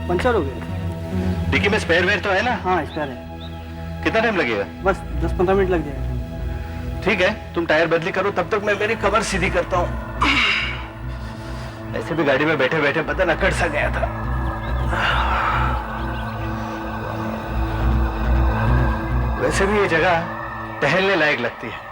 Puncture हो गया। Dicky में स्पेयर वेयर तो है ना? हाँ स्पेयर है। कितना टाइम लगेगा? बस 10-15 मिनट लग जाएगा। ठीक है, तुम टायर बदली करो, तब तक मैं मेरी कमर सीधी करता हूँ। ऐसे भी गाड़ी में बैठे बैठे बदन अकड़ सा गया था। वैसे भी ये जगह टहलने लायक लगती है।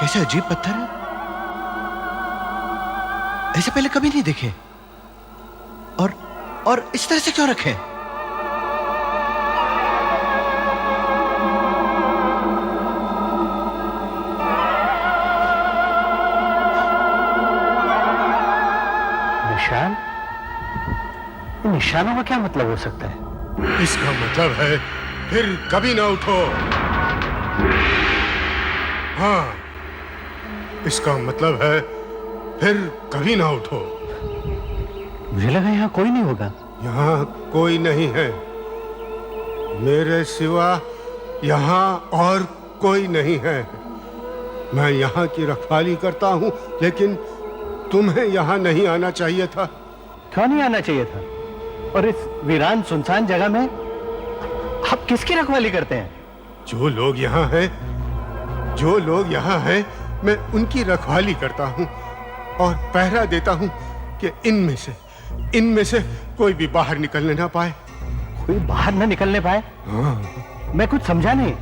कैसे अजीब पत्थर है, ऐसे पहले कभी नहीं देखे। और इस तरह से क्यों रखे? निशान? इन निशानों का क्या मतलब हो सकता है? इसका मतलब है फिर कभी ना उठो। हाँ, इसका मतलब है फिर कभी ना उठो। मुझे लगा यहाँ कोई नहीं होगा। यहाँ कोई नहीं है, मेरे सिवा यहाँ और कोई नहीं है। मैं यहाँ की रखवाली करता हूँ, लेकिन तुम्हें यहाँ नहीं आना चाहिए था। क्यों नहीं आना चाहिए था? और इस वीरान सुनसान जगह में आप किसकी रखवाली करते हैं? जो लोग यहाँ हैं, मैं उनकी रखवाली करता हूँ और पहरा देता हूँ कि इनमें से कोई भी बाहर निकलने ना पाए। कोई बाहर ना निकलने पाए? हाँ। मैं कुछ समझा नहीं।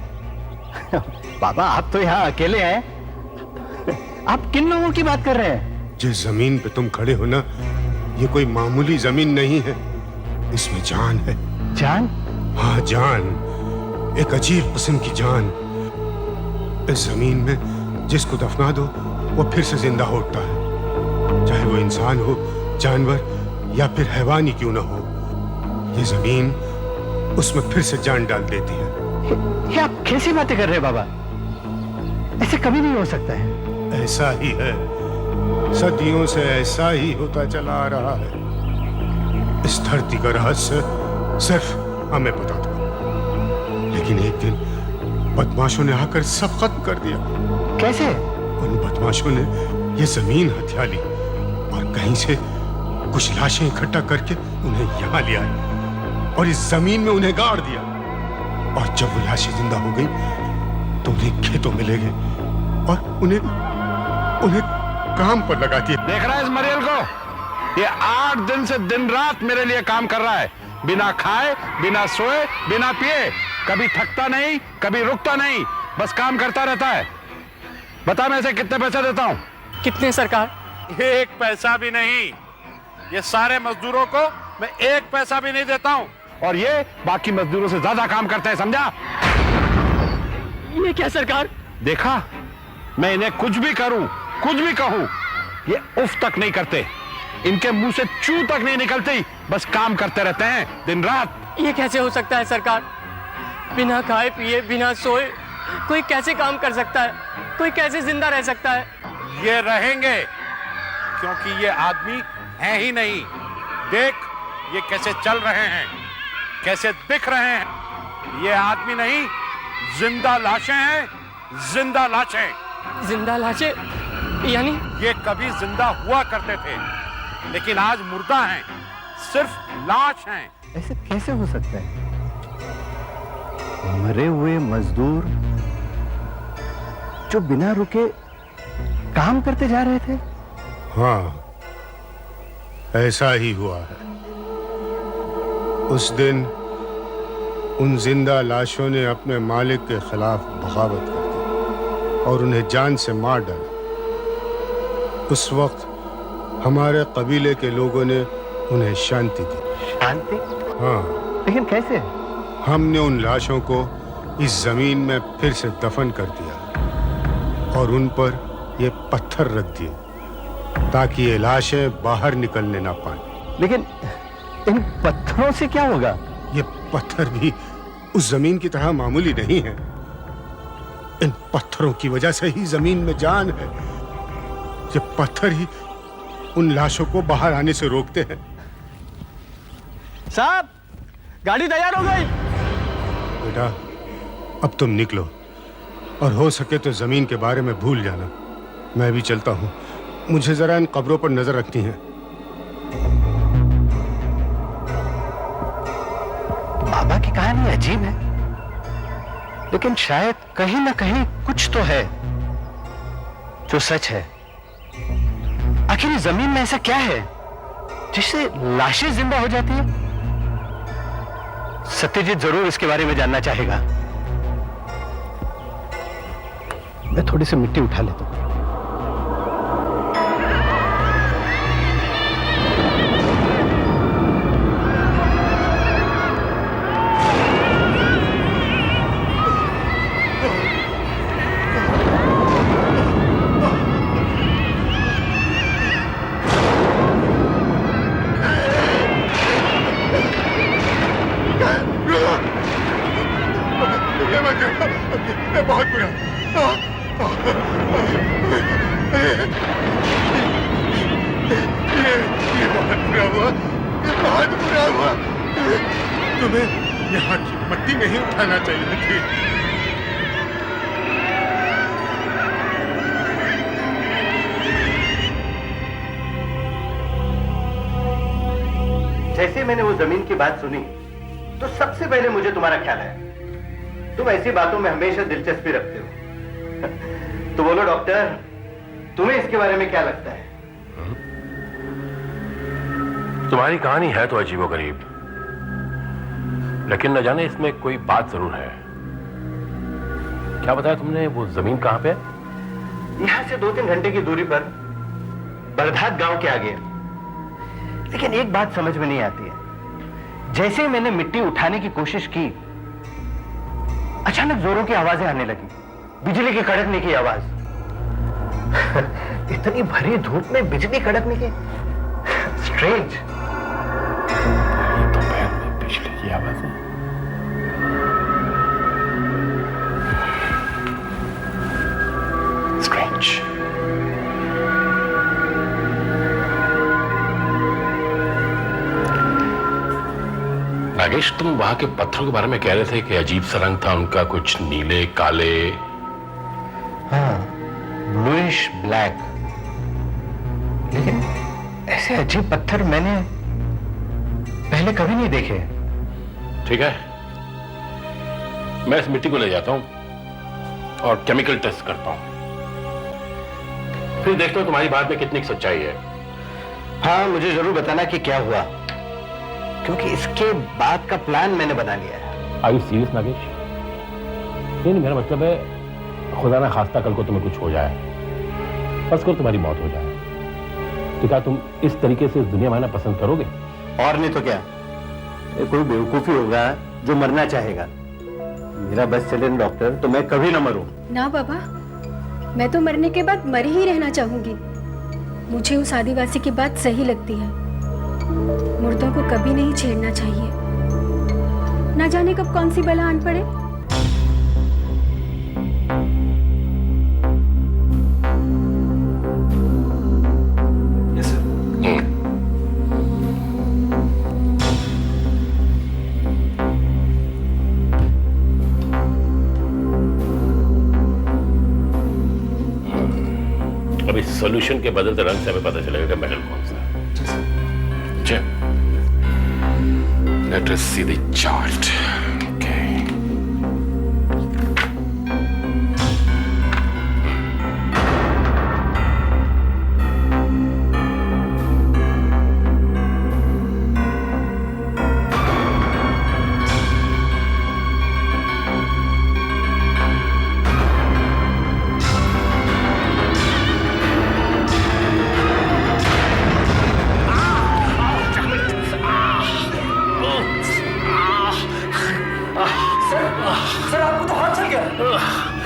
बाबा, आप तो यहाँ अकेले हैं। आप किन लोगों की बात कर रहे हैं? जिस जमीन पे तुम खड़े हो ना, ये कोई मामूली जमीन नहीं है, इसमें जान है। जान? हाँ, जान, एक अजीब किस्म की जान। इस जमीन में जिसको दफना दो वो फिर से जिंदा उठता है, चाहे वो इंसान हो, जानवर या फिर हैवान ही क्यों ना हो। ये जमीन उसमें फिर से जान डाल देती है। ये आप कैसी बातें कर रहे हैं बाबा? ऐसे कभी नहीं हो सकता है। ऐसा ही है, सदियों से ऐसा ही होता चला आ रहा है। इस धरती का रहस्य सिर्फ हमें पता था, लेकिन एक दिन बदमाशों ने आकर सब खत्म कर दिया। कैसे? उन बदमाशों ने ये जमीन हथिया ली और कहीं से कुछ लाशें इकट्ठा करके उन्हें यहाँ ले आए और इस जमीन में उन्हें गाड़ दिया। और जब वो लाशें जिंदा हो गई तो उन्हें खेतों में ले गए और उन्हें काम पर लगा दिया। देख रहा है इस मरियल को? ये 8 दिन से दिन रात मेरे लिए काम कर रहा है, बिना खाए, बिना सोए, बिना पिए। कभी थकता नहीं, कभी रुकता नहीं, बस काम करता रहता है। बता, मैं इसे कितने पैसे देता हूँ? कितने सरकार? 1 पैसा भी नहीं। ये सारे मजदूरों को मैं 1 पैसा भी नहीं देता हूँ, और ये बाकी मजदूरों से ज्यादा काम करते हैं, समझा? ये क्या सरकार? देखा, मैं इन्हें कुछ भी करूं, कुछ भी कहूं, ये उफ तक नहीं करते। इनके मुंह से चू तक नहीं निकलती, बस काम करते रहते हैं दिन रात। ये कैसे हो सकता है सरकार? बिना खाए पिए, बिना सोए कोई कैसे काम कर सकता है? कोई कैसे जिंदा रह सकता है? ये रहेंगे, क्योंकि ये आदमी है ही नहीं। देख, ये कैसे चल रहे हैं, कैसे दिख रहे हैं। ये आदमी नहीं, जिंदा लाशें हैं, जिंदा लाशें। जिंदा लाशें? यानी? ये कभी जिंदा हुआ करते थे, लेकिन आज मुर्दा हैं, सिर्फ लाश हैं। ऐसे कैसे हो सकता है? मरे हुए मजदूर जो बिना रुके काम करते जा रहे थे? हाँ, ऐसा ही हुआ है। उस दिन उन जिंदा लाशों ने अपने मालिक के खिलाफ बगावत कर दी और उन्हें जान से मार डाला। उस वक्त हमारे कबीले के लोगों ने उन्हें शांति दी। शांति? हाँ, लेकिन कैसे? हमने उन लाशों को इस जमीन में फिर से दफन कर दिया और उन पर ये पत्थर रख दिए ताकि ये लाशें बाहर निकलने ना पाएं। लेकिन इन पत्थरों से क्या होगा? ये पत्थर भी उस जमीन की तरह मामूली नहीं है। इन पत्थरों की वजह से ही जमीन में जान है। ये पत्थर ही उन लाशों को बाहर आने से रोकते हैं। साहब, गाड़ी तैयार हो गई। बेटा, अब तुम निकलो और हो सके तो जमीन के बारे में भूल जाना। मैं भी चलता हूँ। मुझे जरा इन कब्रों पर नजर रखनी है। बाबा की कहानी अजीब है, लेकिन शायद कहीं ना कहीं कुछ तो है जो सच है। आखिर इस जमीन में ऐसा क्या है जिससे लाशें जिंदा हो जाती है? सत्यजीत जरूर इसके बारे में जानना चाहेगा। मैं थोड़ी सी मिट्टी उठा लेता हूं। बहुत बुरा। ये बहुत बुरा हुआ। ये बहुत बुरा हुआ। तुम्हें यहाँ की मट्टी नहीं उठाना चाहिए थी। जैसे मैंने वो जमीन की बात सुनी तो सबसे पहले मुझे तुम्हारा ख्याल आया। तुम ऐसी बातों में हमेशा दिलचस्पी रखते हो। तो बोलो डॉक्टर, तुम्हें इसके बारे में क्या लगता है? तुम्हारी कहानी है तो अजीबोगरीब, लेकिन न जाने इसमें कोई बात जरूर है। क्या बताया तुमने? वो जमीन कहां पे है? यहां से 2-3 घंटे की दूरी पर बरधात गांव के आगे। लेकिन एक बात समझ में नहीं आती है। जैसे ही मैंने मिट्टी उठाने की कोशिश की, अचानक जोरों की आवाजें आने लगी, बिजली के कड़कने की आवाज। इतनी भरी धूप में बिजली कड़कने की, स्ट्रेंज। दोपहर में बिजली की आवाज है। स्ट्रेंज। नागेश, तुम वहां के पत्थरों के बारे में कह रहे थे कि अजीब सा रंग था उनका, कुछ नीले काले। हाँ, ब्लूइश ब्लैक। लेकिन ऐसे अजीब पत्थर मैंने पहले कभी नहीं देखे। ठीक है, मैं इस मिट्टी को ले जाता हूं और केमिकल टेस्ट करता हूं, फिर देखता हूं तुम्हारी बात में कितनी सच्चाई है। हाँ, मुझे जरूर बताना कि क्या हुआ, क्योंकि इसके बाद का प्लान मैंने बना लिया है। Are you serious Nagesh? नहीं, मेरा मतलब है खुदा ना खास्ता कल को तुम्हें कुछ हो जाए, बस कर तुम्हारी मौत हो जाए, तो क्या तुम इस तरीके से इस दुनिया में आना पसंद करोगे? और नहीं तो क्या, ये कोई बेवकूफी होगा जो मरना चाहेगा। मेरा बस चले डॉक्टर, तो मैं कभी ना मरूं। ना बाबा, मैं तो मरने के बाद मर ही रहना चाहूंगी। मुझे उस आदिवासी की बात सही लगती है। मुर्दों को कभी नहीं छेड़ना चाहिए, ना जाने कब कौन सी बला आन पड़े। अब इस सॉल्यूशन के बदलते रंग से हमें पता चलेगा कि मेटल कौन सा है। Let us see the chart. Okay.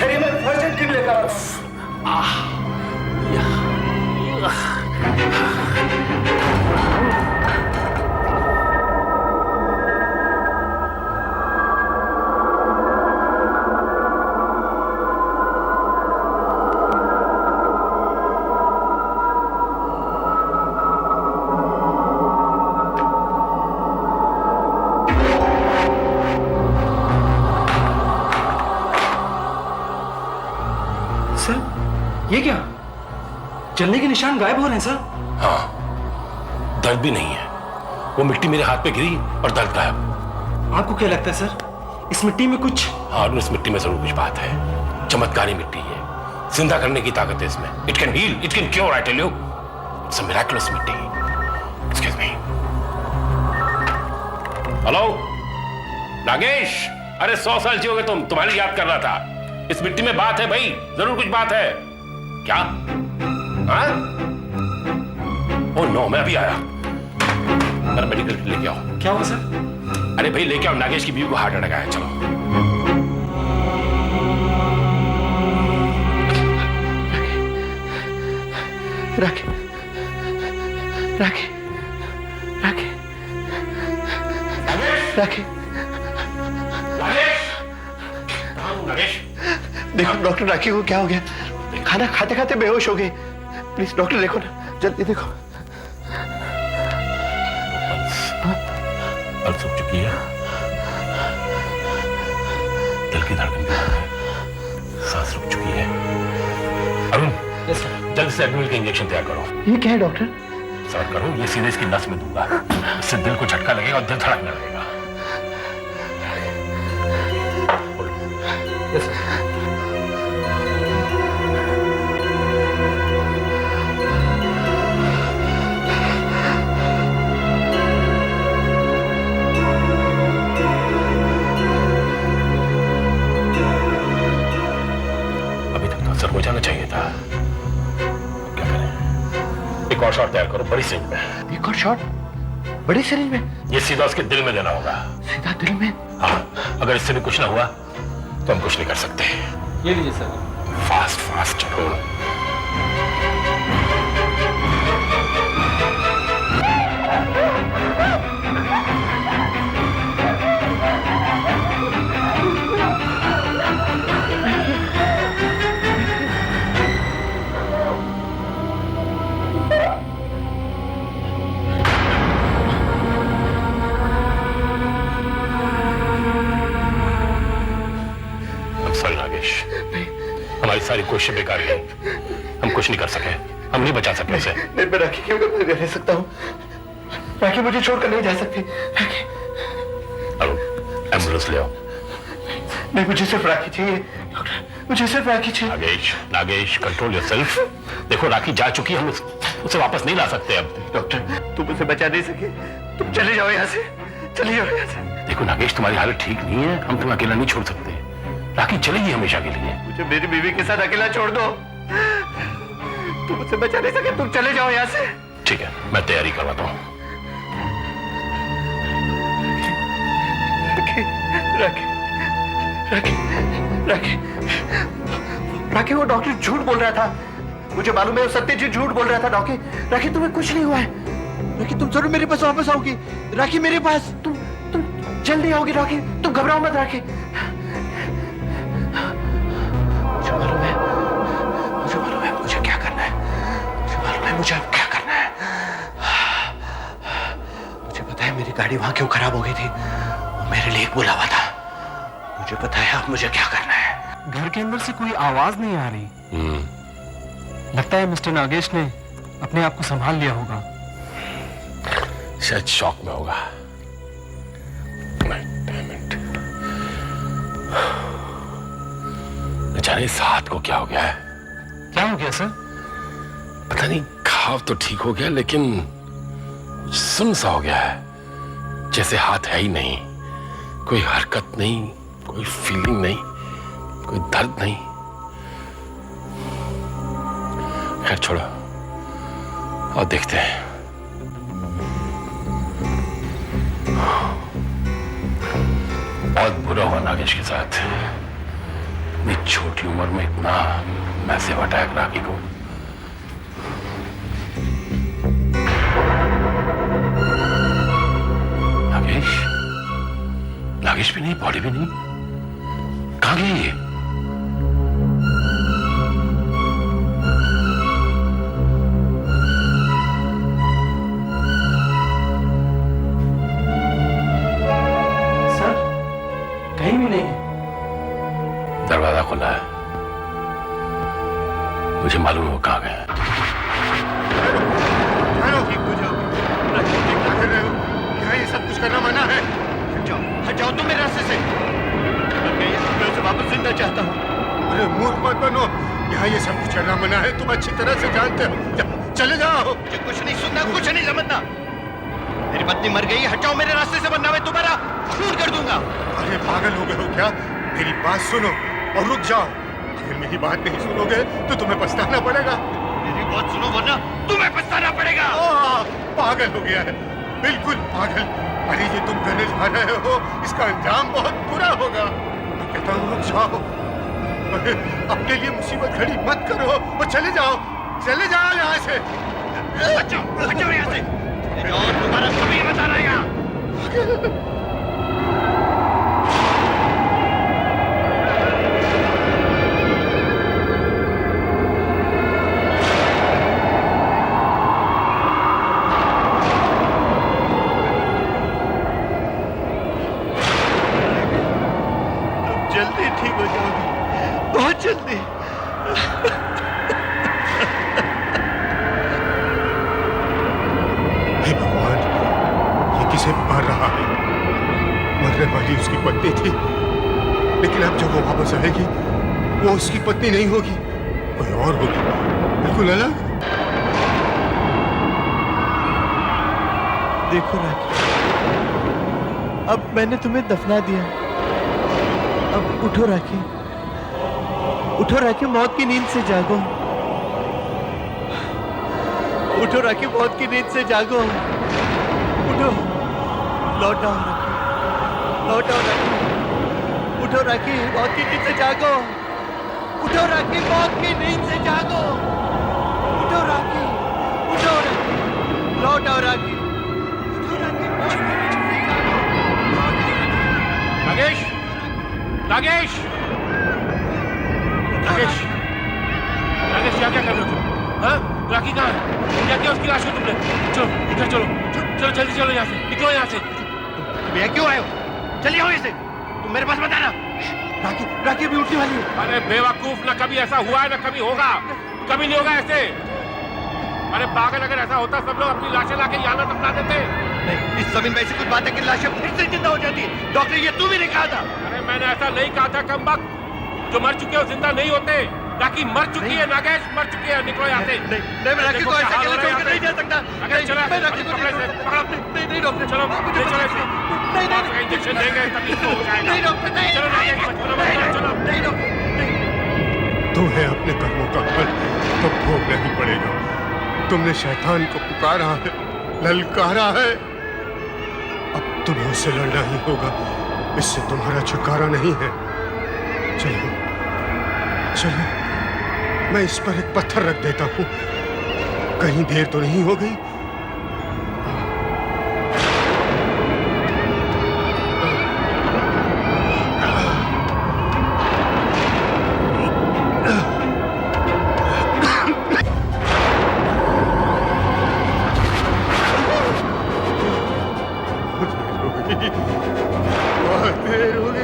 ठहरिए, मैं फर्स्ट एड किट लेकर आता हूं। सर, ये क्या? जलने के निशान गायब हो रहे हैं सर। हाँ, दर्द भी नहीं है। वो मिट्टी मेरे हाथ पे गिरी और दर्द गायब। आपको क्या लगता है सर, इस मिट्टी में कुछ? हाँ, इस मिट्टी में जरूर कुछ बात है। चमत्कारी मिट्टी है, जिंदा करने की ताकत है इसमें। It can heal, it can cure, I tell you. It's a miraculous मिट्टी। Excuse me. हेलो नागेश, अरे 100 साल जियोगे तुम, तुम्हारी याद कर रहा था। इस मिट्टी में बात है भाई, जरूर कुछ बात है। क्या? हाँ? ओह नो, मैं अभी आया। मेरा मेडिकल किट लेके आओ। क्या हुआ सर? अरे भाई लेके आओ, नागेश की बीवी को हार्ट अटैक आया। चलो। राखी, राखी, राखी, राखी, नागेश, देखो डॉक्टर, राखी को क्या हो गया? खाना खाते खाते बेहोश हो गई। प्लीज डॉक्टर देखो ना, जल्दी देखो। पल्स रुक चुकी है, दिल की धड़कन भी रुक है, सांस रुक चुकी है। अरुण, जल्द से एडमिनल का इंजेक्शन तैयार करो। ये क्या है डॉक्टर? सर करो, ये सीधे इसकी नस में दूंगा। इससे दिल को झटका लगेगा और दिल धड़कने लगेगा। Yes sir. अभी तक तो असर हो जाना चाहिए था। क्या करें? एक और शॉट तैयार करो, बड़ी सिरिंज में। एक और शॉट बड़ी सिरिंज में? ये सीधा उसके दिल में देना होगा। सीधा दिल में? हाँ, अगर इससे भी कुछ ना हुआ तो हम कुछ नहीं कर सकते। ये लीजिए सर। फास्ट फास्ट चलो। सॉरी नागेश, हमारी सारी कोशिशें बेकार गई। हम कुछ नहीं कर सके, हम नहीं बचा सके उसे। मैं राखी क्यों रह सकता हूँ? राखी मुझे छोड़कर नहीं जा सकती। राखी, अरुण, एम्बुलेंस ले आओ। नहीं, मुझे सिर्फ राखी चाहिए डॉक्टर, मुझे सिर्फ राखी चाहिए। Nagesh, Nagesh, control yourself. देखो राखी जा चुकी है, हम उसे वापस नहीं ला सकते अब। डॉक्टर, तुम उसे बचा नहीं सके, तुम चले जाओ यहाँ से, चले जाओ यहाँ से। देखो नागेश, तुम्हारी हालत ठीक नहीं है, हम तुम्हें अकेला नहीं छोड़ सकते। राखी चलेगी हमेशा के लिए। मुझे मेरी बीवी के साथ अकेला छोड़ दो। तुम उसे बचा नहीं सके, तुम चले जाओ यहाँ से। ठीक है, मैं तैयारी करवाता हूँ। राखी, राखी, राखी, राखी, राखी, वो डॉक्टर झूठ बोल रहा था। मुझे मालूम है, वो सत्यजीत झूठ बोल रहा था। राखी, राखी, तुम्हें कुछ नहीं हुआ है। राखी, तुम जरूर मेरे पास वापस आओगी। राखी, मेरे पास तुम जल्दी आओगी। राखी, तुम घबराओ मत। राखी, मुझे मालूम है मुझे क्या करना है। मुझे मालूम है मुझे अब क्या करना है। मुझे पता है मेरी गाड़ी वहां क्यों खराब हो गई थी। वो मेरे लिए एक बुलावा था। मुझे पता है अब मुझे क्या करना है। घर के अंदर से कोई आवाज नहीं आ रही। लगता है मिस्टर नागेश ने अपने आप को संभाल लिया होगा। शायद शॉक में होगा। न जाने इस हाथ को क्या हो गया है। क्या हो गया सर? पता नहीं, घाव तो ठीक हो गया लेकिन सुन सा हो गया है, जैसे हाथ है ही नहीं। कोई हरकत नहीं, कोई फीलिंग नहीं, कोई दर्द नहीं। खैर छोड़ो और देखते हैं। बहुत बुरा हुआ नागेश के साथ। इतनी छोटी उम्र में इतना मैसिव अटैक राखी को। नागेश, नागेश भी नहीं, बॉडी भी नहीं, कहां गई ये? सर, कहीं भी नहीं है। दरवाजा खुला है, मुझे मालूम है वो कहां गए हैं। यहाँ ये सब कुछ करना मना है। हट जाओ तुम मेरे रास्ते से। मैं उसे वापस जिंदा चाहता हूँ। अरे मूर्ख मत बनो, यहाँ ये सब कुछ करना मना है, तुम अच्छी तरह से जानते हो। चले जाओ। मुझे कुछ नहीं सुनना, कुछ नहीं समझना। मेरी पत्नी मर गई, हट जाओ मेरे रास्ते से वरना मैं तुम्हारा खून कर दूंगा। अरे पागल हो गए हो क्या? मेरी बात सुनो और रुक जाओ। अगर मेरी बात नहीं सुनोगे तो तुम्हें पछताना पड़ेगा। मेरी बात सुनो वरना तुम्हें पछताना पड़ेगा। पागल हो गया है, बिल्कुल पागल। अरे ये तुम करने जा रहे हो, इसका अंजाम बहुत बुरा होगा। मैं कहता हूँ रुक जाओ। अरे अपने लिए मुसीबत खड़ी मत करो और चले जाओ यहाँ से। हट जाओ यहाँ से। और तुम्हारा कभी बता रहेगा। जल्दी ठीक हो जाओगी, बहुत जल्दी। हे भगवान, ये किसे मार रहा है? मरने वाली उसकी पत्नी थी, लेकिन अब जब वो वापस आएगी वो उसकी पत्नी नहीं होगी, कोई और होगी, बिल्कुल अलग। देखो राखी, अब मैंने तुम्हें दफना दिया। अब उठो राखी, उठो राखी, मौत की नींद से जागो। उठो राखी, मौत की नींद से जागो। उठो, लौट आओ राखी, लौट आओ राखी। उठो राखी, मौत की नींद से जागो। उठो राखी, मौत की नींद से जागो। उठो राखी, उठो राखी, लौट आओ राखी। उठो राखी, मौत की नींद से जागो। नागेश, नागेश, नागेश, नागेश, क्या कर रहे हो तुम? हाँ? राखी कहाँ है? क्या किया उसकी लाश को तुमने? चलो, इधर चलो, चलो जल्दी चलो यहाँ से, निकलो यहाँ से। तुम यहाँ क्यों आए हो? चलिए आओ यहाँ से। तुम मेरे पास मत आना। राखी, राखी अभी उठने वाली है। अरे बेवकूफ, ना कभी ऐसा हुआ है ना कभी होगा, कभी नहीं होगा ऐसे। अरे पागल, अगर ऐसा होता सब लोग अपनी लाशें लाके यहाँ ना दफना देते। नहीं, इस जमीन में ऐसी कुछ बात है कि लाशें फिर से जिंदा हो जाती है। डॉक्टर, ये तू भी नहीं कहा था। अरे मैंने ऐसा नहीं कहा था, कमबख्त। जो मर चुके हो जिंदा नहीं होते। राखी मर चुकी है, नागेश मर चुकी है, निकलो यहाँ से। नहीं, मैं राखी को ऐसे अकेले छोड़ के नहीं जा सकता। अगर चलो, मैं राखी को नहीं डॉक्टर, चलो, मुझे चलो बचा ऐसे। नहीं, इंजेक्शन देंगे तभी तो हो जाएगा। नहीं डॉक्टर, नहीं, चलो नागेश, चलो। नहीं डॉक्टर, नहीं। तुम्हें अपने कर्मों का फल तो भोगना ही पड़ेगा। तुमने शैतान को पुकारा है, ललकारा है, अब तुम्हें उससे लड़ना ही होगा। इससे तुम्हारा छुटकारा नहीं है। चलो चलो, मैं इस पर एक पत्थर रख देता हूँ, कहीं देर तो नहीं हो गई। बहुत देर हो गई।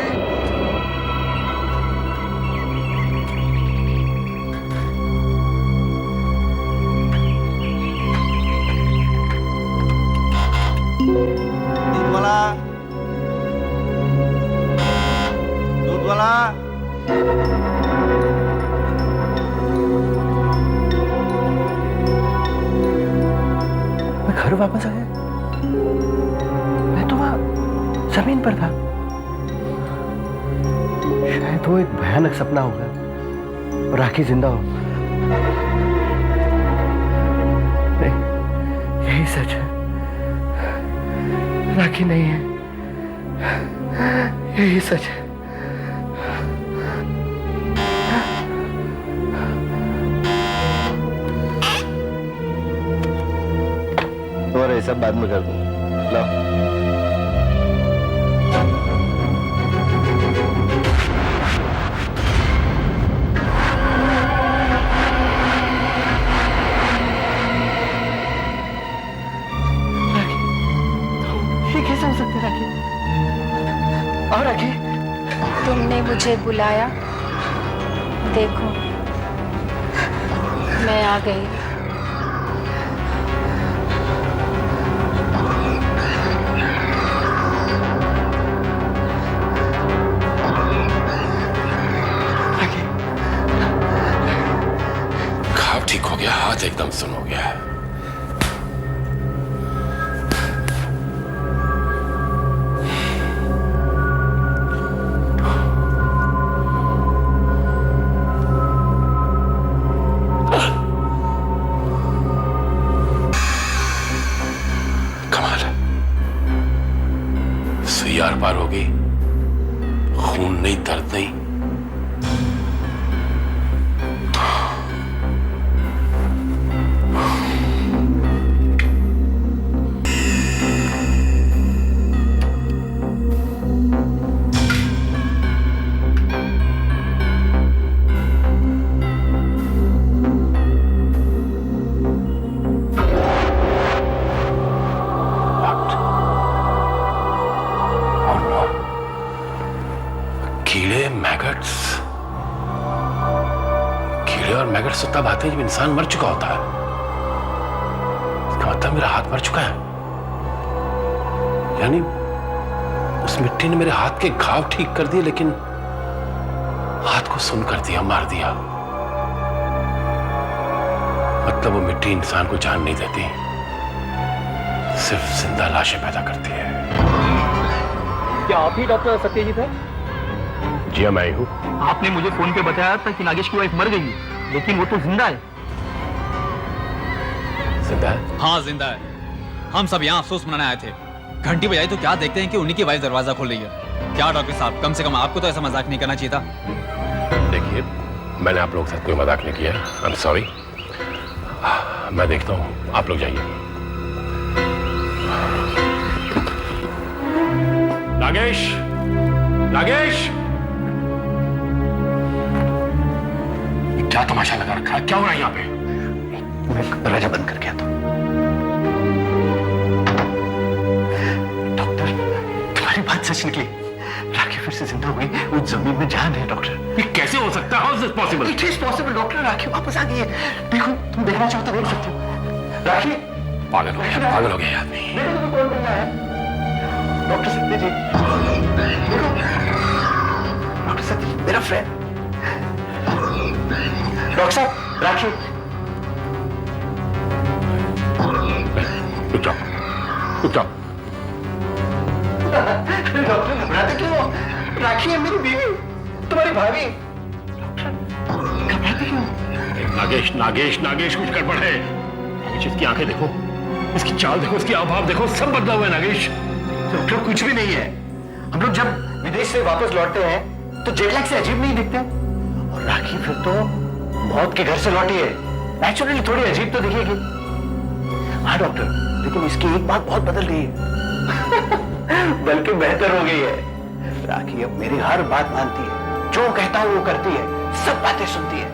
दूध वाला, मैं घर वापस आ गया। मैं तो वहां जमीन पर था। शायद वो एक भयानक सपना होगा और राखी जिंदा हो। नहीं, यही सच है। राखी नहीं है, यही सच है। ये सब बाद में कर दूंगा। लो। ये कैसे हो सकता है राखी? और राखी, तुमने मुझे बुलाया, देखो मैं आ गई। घाव ठीक हो गया, हाथ एकदम सुन हो गया है। कमाल है, सुई आर पार हो गई, खून नहीं, दर्द नहीं। कीड़े, मैगट्स। कीड़े और मैगट्स तब आते हैं जब इंसान मर चुका होता है। इसका मतलब मेरा हाथ मर चुका है, यानी उस मिट्टी ने मेरे हाथ के घाव ठीक कर दिए, लेकिन हाथ को सुन कर दिया, मार दिया। मतलब वो मिट्टी इंसान को जान नहीं देती, सिर्फ जिंदा लाशें पैदा करती है। क्या आप ही डॉक्टर सत्यजीत है? जी हाँ, मैं ही हूँ। आपने मुझे फोन पे बताया था कि नागेश की वाइफ मर गई है, लेकिन वो तो जिंदा है। जिंदा है? हाँ जिंदा है। हम सब यहाँ अफसोस मनाने आए थे। घंटी बजाई तो क्या देखते हैं कि उन्हीं की वाइफ दरवाजा खोल रही है। क्या डॉक्टर साहब, कम से कम आपको तो ऐसा मजाक नहीं करना चाहिए था। देखिए, मैंने आप लोगों के साथ कोई मजाक नहीं किया। I am sorry. मैं देखता हूँ, आप लोग जाइए। नागेश, नागेश, क्या तमाशा लगा रखा है? क्या हो रहा है यहाँ पे? मैं दरवाजा बंद करके आता हूँ। डॉक्टर, तुम्हारी बात सच निकली। राखी फिर से जिंदा हो गई। उस जमीन में जान है डॉक्टर। ये कैसे हो सकता है? How is this possible? It is possible doctor. Rakhi वापस आ गई है। देखो, तुम देखना चाहो तो देख सकते हो। राखी पागल हो गया, पागल हो गया आदमी। देखो तुम्हें कौन मिला है। डॉक्टर सत्यजीत, देखो डॉक्टर सत्यजीत, मेरा फ्रेंड। डॉक्टर साहब, राखी। रुक जाओ, रुक जाओ। डॉक्टर घबराते क्यों हो? राखी है मेरी बीवी, तुम्हारी भाभी। घबराते क्यों? नागेश, नागेश, नागेश, कुछ गड़बड़ है। नागेश, इसकी आंखें देखो, इसकी चाल देखो, इसकी हाव भाव देखो, सब बदला हुआ है नागेश। डॉक्टर कुछ भी नहीं है। हम लोग जब विदेश से वापस लौटते हैं तो जेट लैग से अजीब नहीं दिखते। और राखी फिर तो मौत के घर से लौटी है, नेचुरली थोड़ी अजीब तो दिखेगी। हाँ डॉक्टर, लेकिन इसकी एक बात बहुत बदल गई है। बल्कि बेहतर हो गई है। राखी अब मेरी हर बात मानती है, जो कहता हूँ वो करती है, सब बातें सुनती है।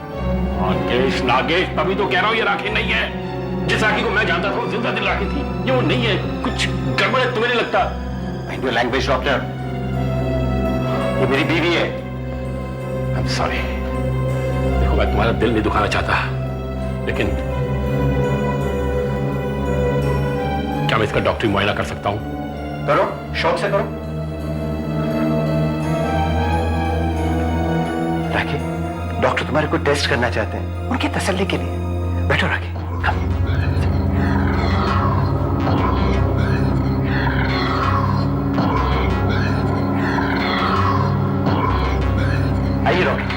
नागेश, नागेश, तभी तो कह रहा हूँ ये राखी नहीं है। जिस राखी को मैं जानता था वो जिंदा दिल राखी थी, ये वो नहीं है। कुछ गड़बड़ है, तुम्हें नहीं लगता? माइंड योर लैंग्वेज डॉक्टर, ये मेरी बीवी है। I am sorry. देखो, मैं तुम्हारा दिल नहीं दुखाना चाहता, लेकिन क्या मैं इसका डॉक्टरी मुआयना कर सकता हूं? करो, शौक से करो। राखी, डॉक्टर तुम्हारे को टेस्ट करना चाहते हैं, उनकी तसल्ली के लिए। बैठो राखी, कम। आइए डॉक्टर।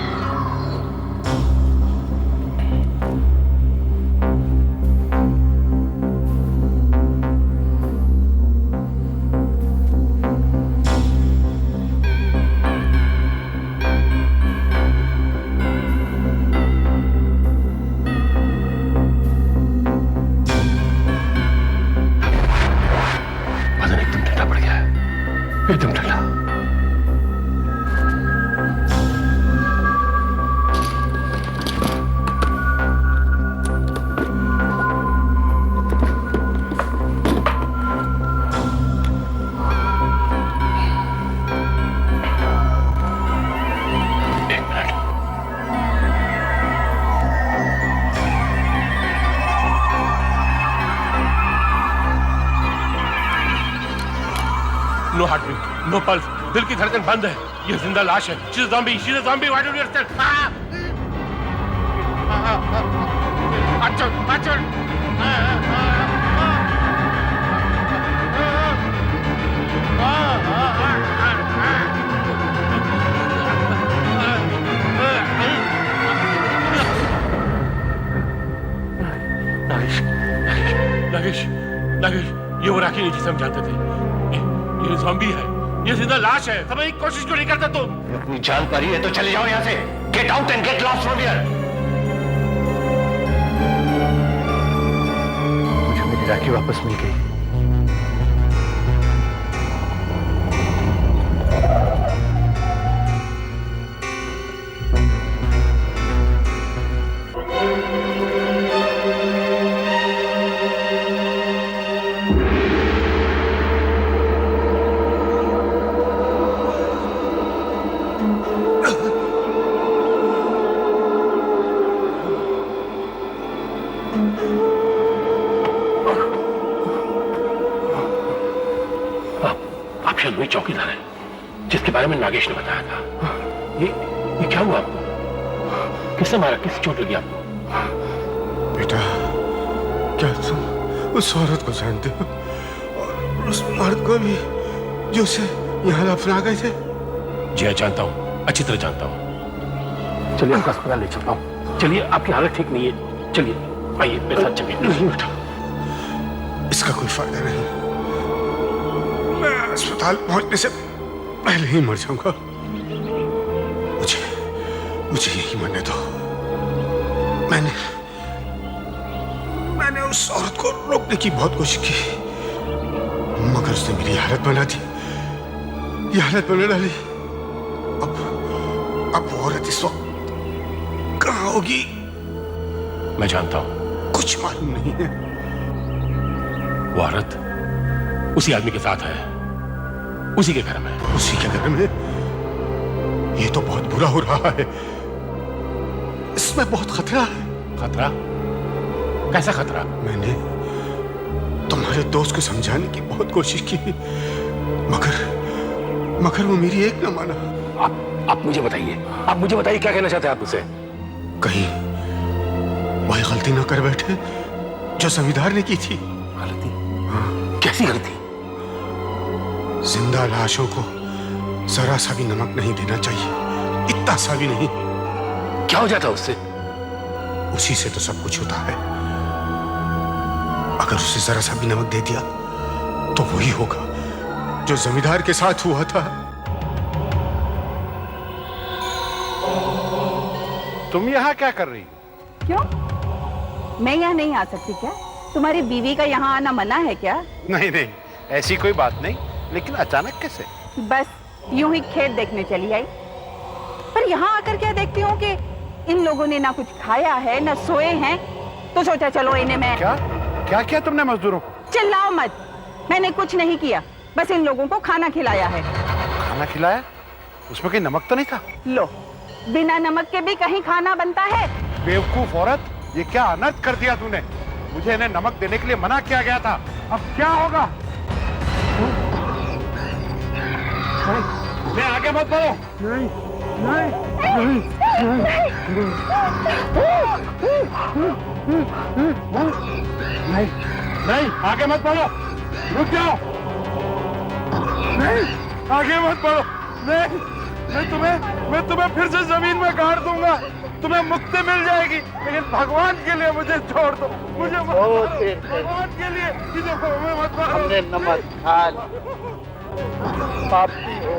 नो पल्स, दिल की धड़कन बंद है। ये जिंदा लाश है। She is zombie, she is zombie, why don't you understand? Nagesh, Nagesh, Nagesh, ये वो राखी नहीं जिसे हम जानते थे। ये ज़ॉम्बी है, ये जिंदा लाश है। समझने की कोशिश क्यों नहीं करता तुम? अपनी जान परी है तो चले जाओ यहाँ से। Get out and get lost from here. मुझे मेरी राखी वापस मिल गई। आप शायद वही चौकीदार हैं जिसके बारे में नागेश ने बताया था। ये क्या हुआ आपको? किसने मारा? किस चोट लगी आपको? बेटा, क्या तुम उस औरत को जानते हो? और उस मर्द को भी जो उसे यहाँ दफना गए थे? जी हाँ, जानता हूँ, अच्छी तरह जानता हूँ। चलिए आपको अस्पताल ले चलता हूँ। चलिए, आपकी हालत ठीक नहीं है। चलिए, आइए मेरे साथ चलिए। नहीं बेटा, इसका कोई फायदा नहीं। मैं अस्पताल पहुंचने से पहले ही मर जाऊंगा। मुझे यही मरने दो। मैंने उस औरत को रोकने की बहुत कोशिश की, मगर उसने मेरी हालत बना दी। ये हालत बना डाली। अब वो औरत इस वक्त कहाँ होगी? मैं जानता हूँ। कुछ मालूम नहीं है। वो औरत उसी आदमी के साथ है, उसी के घर में। उसी के घर में? ये तो बहुत बुरा हो रहा है। इसमें बहुत खतरा है। खतरा? कैसा खतरा? मैंने तुम्हारे दोस्त को समझाने की बहुत कोशिश की, मगर वो मेरी एक न माना। आप मुझे बताइए, क्या कहना चाहते हैं आप मुझसे? कहीं वही गलती न कर बैठे जो जमींदार ने की थी। गलती? कैसी गलती? जिंदा लाशों को जरा सा भी नमक नहीं देना चाहिए, इतना सा भी नहीं। क्या हो जाता उससे? उसी से तो सब कुछ होता है। अगर उसे जरा सा भी नमक दे दिया तो वही होगा जो जमींदार के साथ हुआ था। तुम यहाँ क्या कर रही? क्यों? मैं यहाँ नहीं आ सकती क्या? तुम्हारी बीवी का यहाँ आना मना है क्या? नहीं नहीं, ऐसी कोई बात नहीं, लेकिन अचानक कैसे? बस यूं ही खेत देखने चली आई। पर यहाँ आकर क्या देखती हूँ कि इन लोगों ने ना कुछ खाया है ना सोए हैं, तो सोचा चलो इन्हें मैं। क्या किया तुमने मजदूरों को? चिल्लाओ मत, मैंने कुछ नहीं किया, बस इन लोगों को खाना खिलाया है। खाना खिलाया? उसमें कहीं नमक तो नहीं था? लो, बिना नमक के भी कहीं खाना बनता है? बेवकूफ औरत, ये क्या अनर्थ कर दिया तूने? मुझे इन्हें नमक देने के लिए मना किया गया था, अब क्या होगा? मैं आगे मत बढ़ो। नहीं नहीं नहीं नहीं नहीं, आगे मत बढ़ो, रुक जाओ। नहीं, आगे मत बढ़ो। नहीं, मैं तुम्हें फिर से जमीन में गाड़ दूंगा, तुम्हें मुक्ति मिल जाएगी, लेकिन भगवान के लिए मुझे छोड़ दो। मुझे भगवान के लिए मत मारो। हमने नमक खा पापी हो।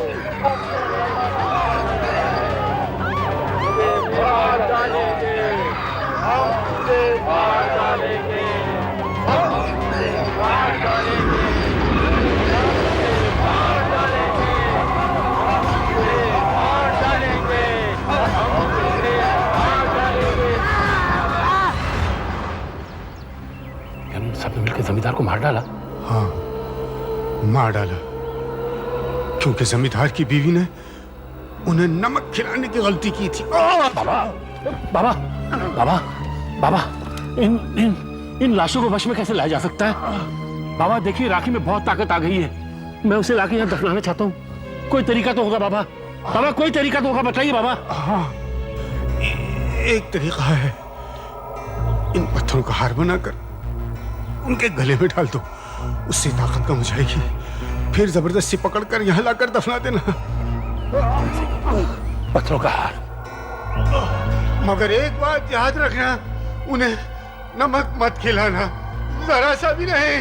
मार डालेंगे, हम तुझे मार डालेंगे, हम तुझे मार डालेंगे, मार डालेंगे, हम तुझे मार डालेंगे, हम तुझे मार डालेंगे। हम सबने मिलकर जमींदार को मार डाला? हाँ, मार डाला, क्योंकि जमींदार की बीवी ने उन्हें नमक खिलाने की गलती की थी। बाबा, इन लाशों को वश में कैसे लाया जा सकता है? बाबा देखिए, राखी में बहुत ताकत आ गई है, मैं उसे लाके यहाँ दफनाना चाहता हूँ। कोई तरीका तो होगा बाबा, बाबा कोई तरीका तो होगा, बताइए बाबा। हाँ, एक तरीका है, इन पत्थरों का हार बनाकर उनके गले में डाल दो, उससे ताकत कम हो जाएगी, फिर जबरदस्ती पकड़कर यहाँ लाकर दफना देना। पत्थरों का हार। मगर एक बात याद रखना, उन्हें नमक मत खिलाना, जरा सा भी नहीं।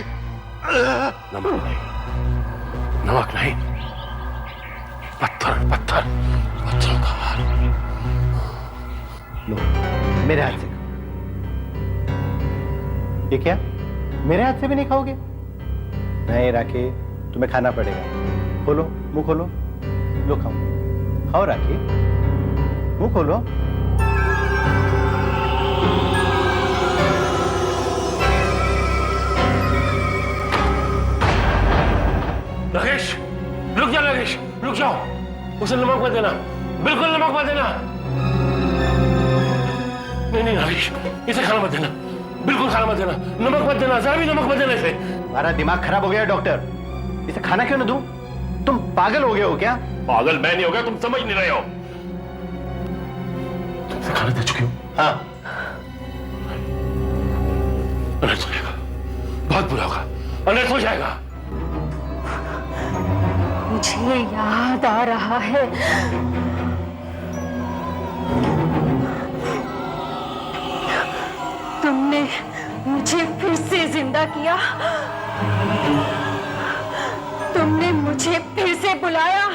नमक नहीं, नमक नहीं, पत्थर पत्थर, पत्थरों का हार। लो, मेरे हाथ से। ये क्या? मेरे हाथ से भी नहीं खाओगे? नहीं राखी, तुम्हें खाना पड़ेगा। खोलो, मुंह खोलो, लो खाओ, खाओ राखी, मुंह खोलो। राकेश, रुक जा राकेश, रुक जाओ, उसे नमक मत देना, बिल्कुल नमक मत देना। नहीं नहीं राकेश, इसे खाना मत देना, बिल्कुल खाना मत देना, नमक मत देना, जरा भी नमक मत देना इसे। हमारा दिमाग खराब हो गया डॉक्टर, इसे खाना क्यों ना दूं? तुम पागल हो गए हो क्या? पागल मैं नहीं हो गया, तुम समझ नहीं रहे हो। तुमसे खाना दे चुकी हूँ। हाँ, अनर्थ हो जाएगा, बहुत बुरा होगा, अनर्थ हो जाएगा। मुझे याद आ रहा है, तुमने मुझे फिर से जिंदा किया, तुमने मुझे फिर से बुलाया।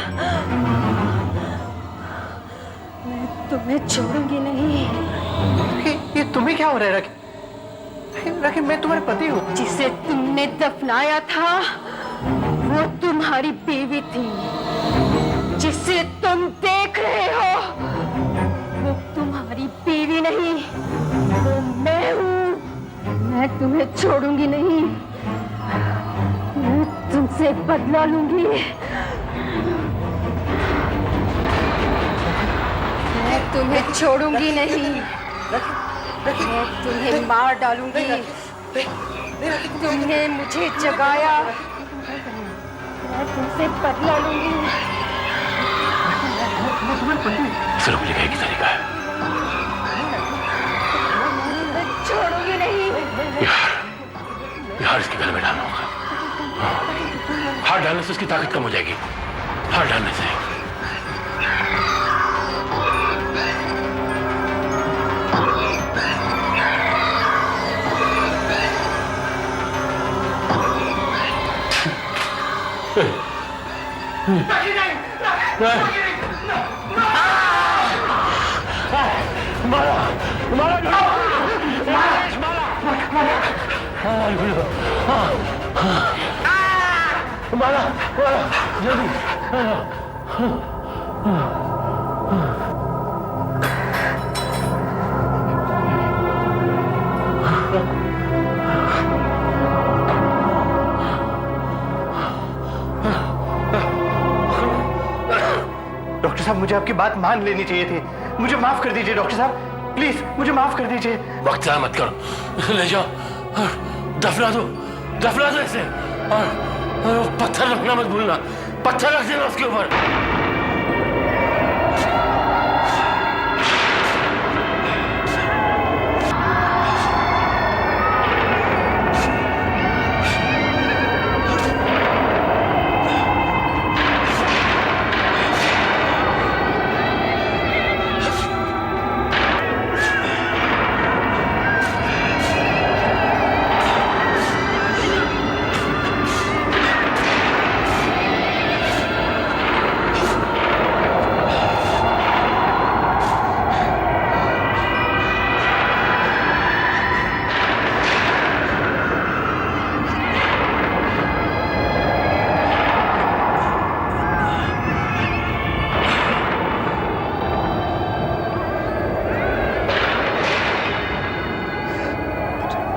मैं तुम्हें छोड़ूंगी नहीं। ये तुम्हें क्या हो रहा है राखी? राखी, मैं तुम्हारे पति हूँ। जिसे तुमने दफनाया था वो तुम्हारी बीवी थी, जिसे तुम देख रहे हो वो तुम्हारी बीवी नहीं, वो मैं हूँ। मैं तुम्हें छोड़ूंगी नहीं, मैं तुमसे बदला लूंगी, मैं तुम्हें छोड़ूंगी नहीं, मैं तुम्हें मार डालूंगी। तुमने मुझे जगाया, मैं तुमसे बदला लूंगी। सिर्फ लिखने की तरीका है, मैं छोड़ूंगी नहीं। यार इसके गले में डालना होगा। हाथ डालने से उसकी ताकत कम हो जाएगी, हाथ डालने से। मारा मारा मारा मारा जल्दी। डॉक्टर साहब, मुझे आपकी बात मान लेनी चाहिए थी, मुझे माफ कर दीजिए डॉक्टर साहब, प्लीज मुझे माफ कर दीजिए। वक्त ज़ाया मत करो, ले जाओ और दफना दो इसे, और पत्थर रखना मत भूलना, पत्थर रख देना उसके ऊपर।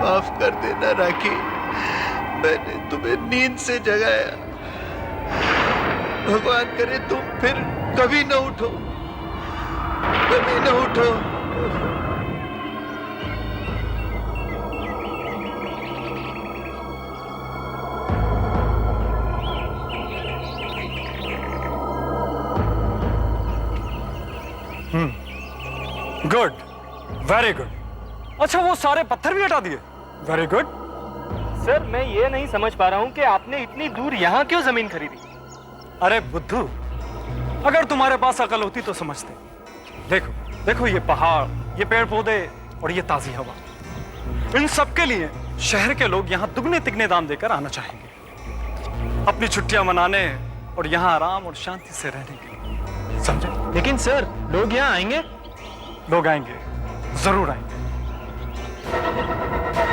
माफ कर देना राखी, मैंने तुम्हें नींद से जगाया। भगवान करे तुम फिर कभी न उठो, कभी न उठो। Good, very good. अच्छा, वो सारे पत्थर भी हटा दिए? Very good. सर मैं ये नहीं समझ पा रहा हूँ कि आपने इतनी दूर यहाँ क्यों जमीन खरीदी? अरे बुद्धू, अगर तुम्हारे पास अकल होती तो समझते। देखो देखो, ये पहाड़, ये पेड़ पौधे और ये ताजी हवा, इन सब के लिए शहर के लोग यहाँ दुगने तिगने दाम देकर आना चाहेंगे, अपनी छुट्टियां मनाने और यहाँ आराम और शांति से रहने के लिए, समझे? लेकिन सर लोग यहाँ आएंगे? लोग आएंगे, जरूर आएंगे।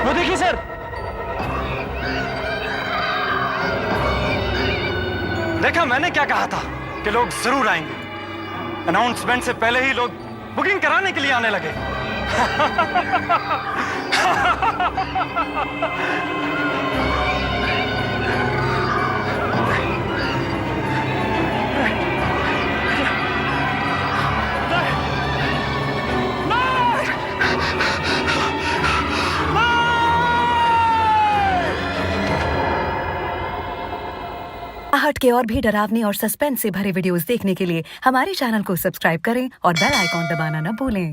वो देखिए सर, देखा मैंने क्या कहा था कि लोग जरूर आएंगे। अनाउंसमेंट से पहले ही लोग बुकिंग कराने के लिए आने लगे। आहट के और भी डरावने और सस्पेंस से भरे वीडियोस देखने के लिए हमारे चैनल को सब्सक्राइब करें और बेल आइकॉन दबाना न भूलें।